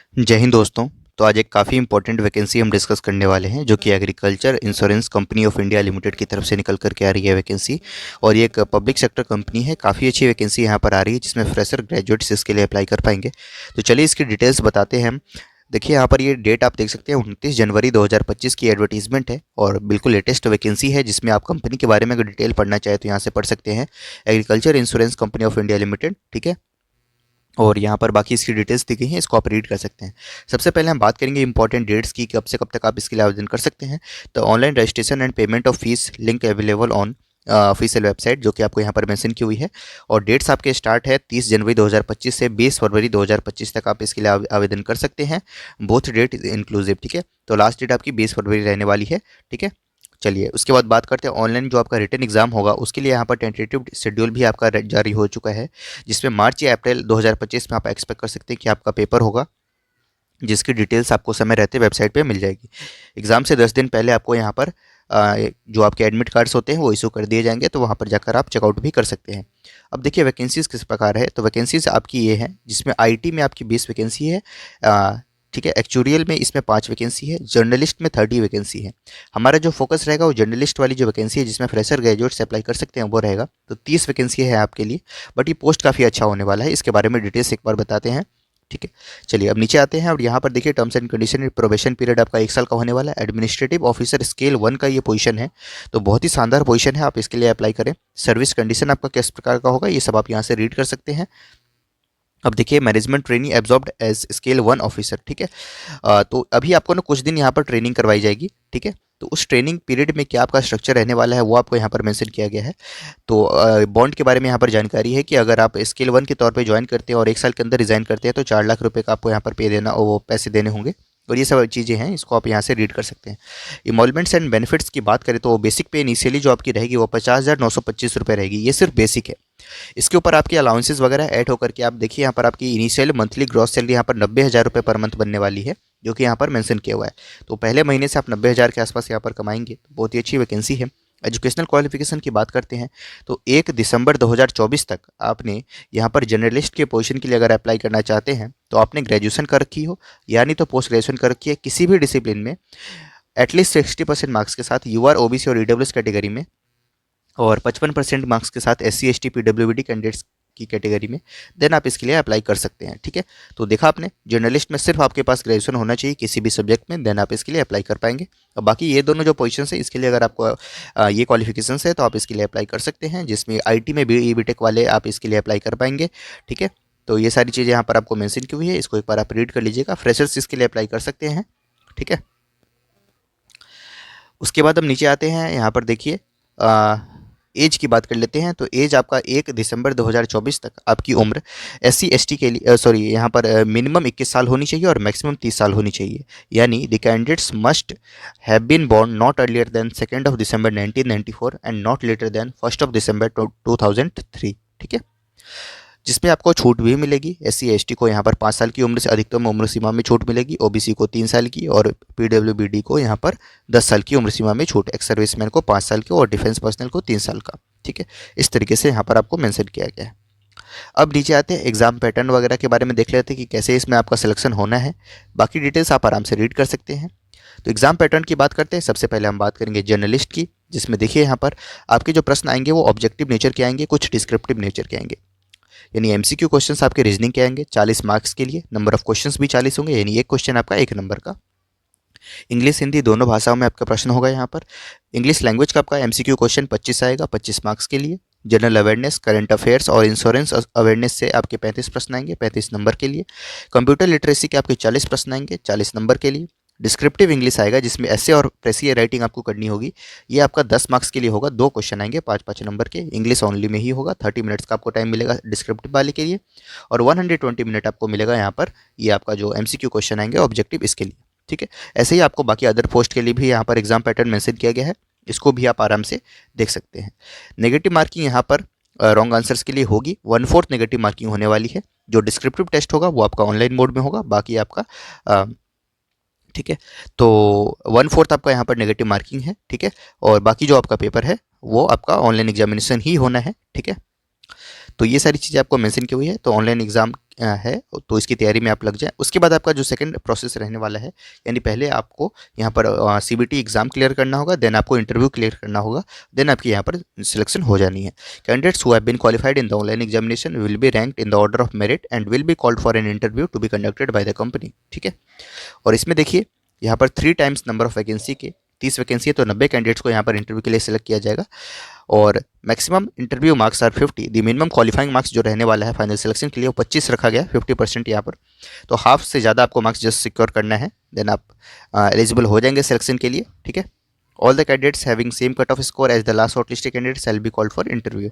जय हिंद दोस्तों। तो आज एक काफ़ी इंपॉर्टेंट वैकेंसी हम डिस्कस करने वाले हैं जो कि agriculture insurance company of India limited की तरफ से निकल करके आ रही है वैकेंसी। और ये एक पब्लिक सेक्टर कंपनी है, काफ़ी अच्छी वैकेंसी यहाँ पर आ रही है जिसमें फ्रेशर ग्रेजुएट्स इसके लिए अप्लाई कर पाएंगे। तो चलिए इसकी डिटेल्स बताते हैं हम। देखिए यहाँ पर ये डेट आप देख सकते हैं 29 जनवरी 2025 की एडवर्टीजमेंट है और बिल्कुल लेटेस्ट वैकेंसी है जिसमें आप कंपनी के बारे में अगर डिटेल पढ़ना चाहे तो यहाँ से पढ़ सकते हैं। Agriculture insurance company of India limited, ठीक है। और यहाँ पर बाकी इसकी डिटेल्स दी गई हैं, इसको आप रीड कर सकते हैं। सबसे पहले हम बात करेंगे इंपॉर्टेंट डेट्स की, कब से कब तक आप इसके लिए आवेदन कर सकते हैं। तो online registration and payment of fees link available on official website, जो कि आपको यहाँ पर मेंशन की हुई है। और डेट्स आपके स्टार्ट है 30 जनवरी 2025 से 20 फरवरी 2025 तक आप इसके लिए आवेदन कर सकते हैं। बोथ डेट इंक्लूसिव, ठीक है। तो लास्ट डेट आपकी 20 फरवरी रहने वाली है, ठीक है। चलिए उसके बाद बात करते हैं ऑनलाइन जो आपका रिटन एग्जाम होगा उसके लिए यहाँ पर टेंटेटिव शेड्यूल भी आपका जारी हो चुका है, जिसमें मार्च या अप्रैल 2025 में आप एक्सपेक्ट कर सकते हैं कि आपका पेपर होगा, जिसकी डिटेल्स आपको समय रहते वेबसाइट पे मिल जाएगी। एग्ज़ाम से 10 दिन पहले आपको यहाँ पर जो आपके एडमिट कार्ड्स होते हैं वो इशू कर दिए जाएंगे, तो वहाँ पर जाकर आप चेकआउट भी कर सकते हैं। अब देखिए वैकेंसीज़ किस प्रकार है। तो वैकेंसीज आपकी ये है जिसमें आईटी में आपकी 20 वैकेंसी है, ठीक है। एक्चुरियल में इसमें 5 वैकेंसी है, जर्नलिस्ट में 30 वैकेंसी है। हमारा जो फोकस रहेगा वो जर्नलिस्ट वाली जो वैकेंसी है जिसमें फ्रेशर ग्रेजुएट से अप्लाई कर सकते हैं वो रहेगा। तो 30 वैकेंसी है आपके लिए, बट ये पोस्ट काफ़ी अच्छा होने वाला है, इसके बारे में डिटेल्स एक बार बताते हैं, ठीक है। चलिए अब नीचे आते हैं और यहाँ पर देखिए terms and condition, probation period आपका 1 साल का होने वाला है। एडमिनिस्ट्रेटिव ऑफिसर स्केल 1 का ये पोजीशन है, तो बहुत ही शानदार पोजीशन है, आप इसके लिए अप्लाई करें। सर्विस कंडीशन आपका किस प्रकार का होगा ये सब आप यहाँ से रीड कर सकते हैं। अब देखिए management training absorbed as scale 1 officer, ठीक है। तो अभी आपको ना कुछ दिन यहाँ पर ट्रेनिंग करवाई जाएगी, ठीक है। तो उस ट्रेनिंग पीरियड में क्या आपका स्ट्रक्चर रहने वाला है वो आपको यहाँ पर मेंशन किया गया है। तो बॉन्ड के बारे में यहाँ पर जानकारी है कि अगर आप स्केल 1 के तौर पे ज्वाइन करते हैं और 1 साल के अंदर रिजाइन करते हैं तो 4 लाख रुपए का आपको यहाँ पर पे देना, वो पैसे देने होंगे। और ये सब चीज़ें हैं, इसको आप यहाँ से रीड कर सकते हैं। इमोलमेंट्स एंड बेनिफिट्स की बात करें तो बेसिक पे इनिशियली जो आपकी रहेगी वो 50,925 रहेगी, ये सिर्फ बेसिक है। इसके ऊपर आपकी अलाउंसेस वगैरह ऐड होकर के आप देखिए यहाँ पर आपकी इनिशियल मंथली ग्रॉस सैलरी यहाँ पर 90,000 रुपये पर मंथ बनने वाली है, जो कि यहाँ पर मेंशन किया हुआ है। तो पहले महीने से आप 90,000 के आसपास यहाँ पर कमाएंगे, तो बहुत ही अच्छी वैकेंसी है। एजुकेशनल क्वालिफिकेशन की बात करते हैं तो 1 दिसंबर 2024 तक आपने यहाँ पर जर्नलिस्ट के पोजीशन के लिए अगर अप्लाई करना चाहते हैं तो आपने ग्रेजुएशन कर रखी हो, यानी तो पोस्ट ग्रेजुएशन कर रखी है किसी भी डिसिप्लिन में, एटलीस्ट 60% मार्क्स के साथ, यूआर ओबीसी और ईडब्ल्यूएस कैटेगरी में, और 55% मार्क्स के साथ एससी एसटी पीडब्ल्यूडी कैंडिडेट्स की कैटेगरी में, देन आप इसके लिए अप्लाई कर सकते हैं, ठीक है। तो देखा आपने, जर्नलिस्ट में सिर्फ आपके पास ग्रेजुएशन होना चाहिए किसी भी सब्जेक्ट में, देन आप इसके लिए अप्लाई कर पाएंगे। और बाकी ये दोनों जो पोजीशन है इसके लिए अगर आपको ये क्वालिफिकेशन है तो आप इसके लिए अप्लाई कर सकते हैं, जिसमें आईटी में बी बीटेक वाले आप इसके लिए अप्लाई कर पाएंगे, ठीक है। तो ये सारी चीज़ें यहाँ पर आपको मेंशन की हुई है, इसको एक बार आप रीड कर लीजिएगा। फ्रेशर्स इसके लिए अप्लाई कर सकते हैं, ठीक है। उसके बाद हम नीचे आते हैं, यहाँ पर देखिए एज की बात कर लेते हैं। तो एज आपका 1 दिसंबर 2024 तक आपकी उम्र एससी एसटी के लिए सॉरी यहाँ पर मिनिमम 21 साल होनी चाहिए और मैक्सिमम 30 साल होनी चाहिए। यानी the candidates must have been born not earlier than 2 December 1994 and not later than 1 December 2003, ठीक है। जिसमें आपको छूट भी मिलेगी। एससी एसटी को यहाँ पर 5 साल की उम्र से अधिकतम उम्र सीमा में छूट मिलेगी, ओबीसी को 3 साल की और पीडब्ल्यूबीडी को यहाँ पर 10 साल की उम्र सीमा में छूट, एक्स सर्विसमैन को 5 साल की और डिफेंस पर्सनल को 3 साल का, ठीक है। इस तरीके से यहाँ पर आपको मेंशन किया गया है। अब नीचे आते हैं एग्जाम पैटर्न वगैरह के बारे में, देख लेते हैं कि कैसे इसमें आपका सिलेक्शन होना है। बाकी डिटेल्स आप आराम से रीड कर सकते हैं। तो एग्जाम पैटर्न की बात करते हैं। सबसे पहले हम बात करेंगे जर्नलिस्ट की, जिसमें देखिए यहाँ पर आपके जो प्रश्न आएंगे वो ऑब्जेक्टिव नेचर के आएंगे, कुछ डिस्क्रिप्टिव नेचर के आएंगे। यानी एमसीक्यू क्वेश्चंस आपके रीजनिंग के आएंगे 40 मार्क्स के लिए, नंबर ऑफ क्वेश्चंस भी 40 होंगे, यानी एक क्वेश्चन आपका 1 नंबर का। इंग्लिश हिंदी दोनों भाषाओं में आपका प्रश्न होगा। यहाँ पर इंग्लिश लैंग्वेज का आपका एमसीक्यू क्वेश्चन 25 आएगा, 25 मार्क्स के लिए। जनरल अवेयरनेस, करंट अफेयर्स और इंश्योरेंस अवेयरनेस से आपके 35 प्रश्न आएंगे, 35 नंबर के लिए। कंप्यूटर लिटरेसी के आपके 40 प्रश्न आएंगे, 40 नंबर के लिए। डिस्क्रिप्टिव इंग्लिश आएगा जिसमें ऐसे और प्रेसियर राइटिंग आपको करनी होगी, ये आपका 10 मार्क्स के लिए होगा। 2 क्वेश्चन आएंगे 5-5 नंबर के, इंग्लिश ओनली में ही होगा। 30 मिनट्स का आपको टाइम मिलेगा डिस्क्रिप्टिव वाले के लिए, और 120 मिनट आपको मिलेगा यहाँ पर ये आपका जो एमसीक्यू क्वेश्चन आएंगे ऑब्जेक्टिव, इसके लिए, ठीक है। ऐसे ही आपको बाकी अदर पोस्ट के लिए भी यहाँ पर एग्जाम पैटर्न मेंशन किया गया है, इसको भी आप आराम से देख सकते हैं। नेगेटिव मार्किंग यहाँ पर रॉन्ग आंसर्स के लिए होगी, 1/4 नेगेटिव मार्किंग होने वाली है। जो डिस्क्रिप्टिव टेस्ट होगा वो आपका ऑनलाइन मोड में होगा, बाकी आपका ठीक है। तो 1/4 आपका यहाँ पर नेगेटिव मार्किंग है, ठीक है। और बाकी जो आपका पेपर है वो आपका ऑनलाइन एग्जामिनेशन ही होना है, ठीक है। तो ये सारी चीज़ें आपको मेंशन की हुई है। तो ऑनलाइन एग्ज़ाम है, तो इसकी तैयारी में आप लग जाएँ। उसके बाद आपका जो सेकंड प्रोसेस रहने वाला है, यानी पहले आपको यहाँ पर सीबीटी एग्ज़ाम क्लियर करना होगा, देन आपको इंटरव्यू क्लियर करना होगा, देन आपकी यहाँ पर सिलेक्शन हो जानी है। Candidates who have been qualified in the online examination will be ranked in the order of merit and will be called for an interview to be conducted by the company. ठीक है, और इसमें देखिए यहाँ पर 3 टाइम्स नंबर ऑफ वैकेंसी के 30 vacancy है, तो 90 कैंडिडेट्स को यहाँ पर इंटरव्यू के लिए सिलेक्ट किया जाएगा। और maximum interview marks are 50, the minimum qualifying marks जो रहने वाला है फाइनल सिलेक्शन के लिए वो 25 रखा गया, 50% यहाँ पर। तो हाफ से ज़्यादा आपको मार्क्स जस्ट सिक्योर करना है, देन आप एलिजिबल हो जाएंगे सिलेक्शन के लिए। ठीक है, all the candidates having same cut off score as the last shortlisted candidates shall be called for interview.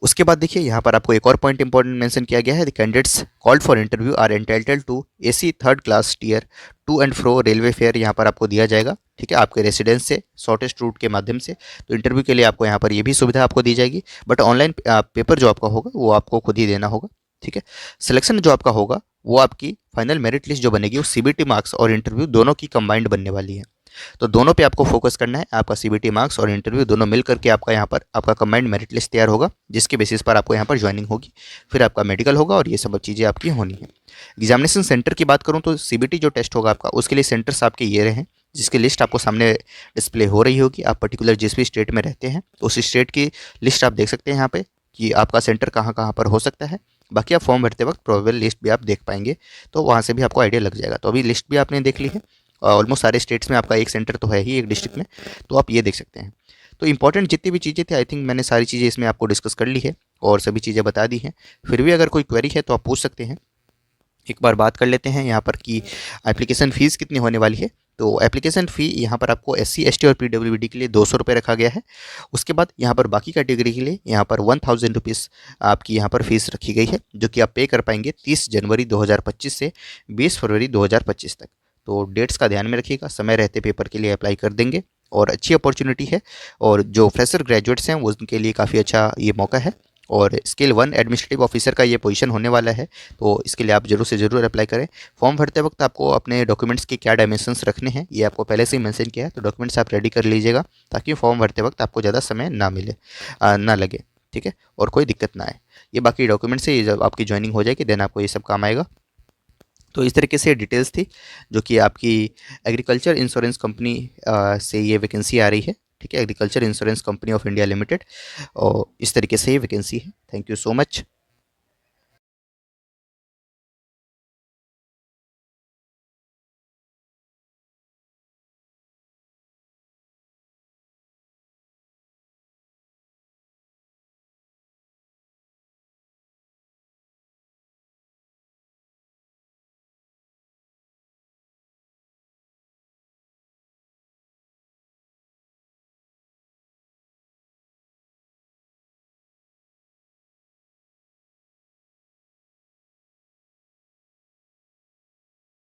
उसके बाद देखिए यहाँ पर आपको एक और पॉइंट इंपॉर्टेंट मेंशन किया गया है, the candidates called for interview are entitled to AC third class tier two and fro railway fare यहाँ पर आपको दिया जाएगा। ठीक है, आपके रेसिडेंस से शॉर्टेस्ट रूट के माध्यम से। तो इंटरव्यू के लिए आपको यहाँ पर ये भी सुविधा आपको दी जाएगी, बट ऑनलाइन पेपर जो आपका होगा वो आपको खुद ही देना होगा। ठीक है, सिलेक्शन जो आपका होगा वो आपकी फाइनल मेरिट लिस्ट जो बनेगी वो सीबीटी मार्क्स और इंटरव्यू दोनों की कंबाइंड बनने वाली है। तो दोनों पे आपको फोकस करना है, आपका सीबीटी मार्क्स और इंटरव्यू दोनों मिल करके आपका यहाँ पर आपका कंबाइंड मेरिट लिस्ट तैयार होगा, जिसके बेसिस पर आपको यहाँ पर ज्वाइनिंग होगी, फिर आपका मेडिकल होगा और ये सब चीज़ें आपकी होनी है। एग्जामिनेशन सेंटर की बात करूँ तो सीबीटी जो टेस्ट होगा आपका उसके लिए सेंटर्स आपके ये रहे हैं, जिसकी लिस्ट आपको सामने डिस्प्ले हो रही होगी। आप पर्टिकुलर जिस भी स्टेट में रहते हैं तो उस स्टेट की लिस्ट आप देख सकते हैं यहाँ पे कि आपका सेंटर कहाँ कहाँ पर हो सकता है। बाकी आप फॉर्म भरते वक्त प्रोबेबल लिस्ट भी आप देख पाएंगे, तो वहाँ से भी आपको आइडिया लग जाएगा। तो अभी लिस्ट भी आपने देख ली है, ऑलमोस्ट सारे स्टेट्स में आपका एक सेंटर तो है ही एक डिस्ट्रिक्ट में, तो आप ये देख सकते हैं। तो इंपॉर्टेंट जितनी भी चीज़ें थी आई थिंक मैंने सारी चीज़ें इसमें आपको डिस्कस कर ली है और सभी चीज़ें बता दी हैं। फिर भी अगर कोई क्वेरी है तो आप पूछ सकते हैं। एक बार बात कर लेते हैं यहाँ पर कि एप्लीकेशन फ़ीस कितनी होने वाली है। तो एप्लीकेशन फ़ी यहाँ पर आपको SC ST और PWD के लिए 200 रुपये रखा गया है। उसके बाद यहाँ पर बाकी कैटेगरी के लिए यहाँ पर 1000 रुपीज़ आपकी यहाँ पर फ़ीस रखी गई है, जो कि आप पे कर पाएंगे 30 जनवरी 2025 से 20 फरवरी 2025 तक। तो डेट्स का ध्यान में रखिएगा, समय रहते पेपर के लिए अप्लाई कर देंगे और अच्छी अपॉर्चुनिटी है। और जो फ्रेशर ग्रेजुएट्स हैं वो उनके लिए काफ़ी अच्छा ये मौका है। और स्केल 1 एडमिनिस्ट्रेटिव ऑफिसर का ये पोजीशन होने वाला है, तो इसके लिए आप जरूर से ज़रूर अप्लाई करें। फॉर्म भरते वक्त आपको अपने डॉक्यूमेंट्स के क्या डायमेंशंस रखने हैं ये आपको पहले से ही मेंशन किया है, तो डॉक्यूमेंट्स आप रेडी कर लीजिएगा ताकि फॉर्म भरते वक्त आपको ज़्यादा समय ना मिले ना लगे। ठीक है, और कोई दिक्कत ना आए। ये बाकी डॉक्यूमेंट्स से जब आपकी ज्वाइनिंग हो जाएगी देन आपको ये सब काम आएगा। तो इस तरीके से डिटेल्स थी जो कि आपकी एग्रीकल्चर इंश्योरेंस कंपनी से ये वैकेंसी आ रही है। ठीक है, agriculture insurance company of India limited, और इस तरीके से ये वैकेंसी है। Thank you so much.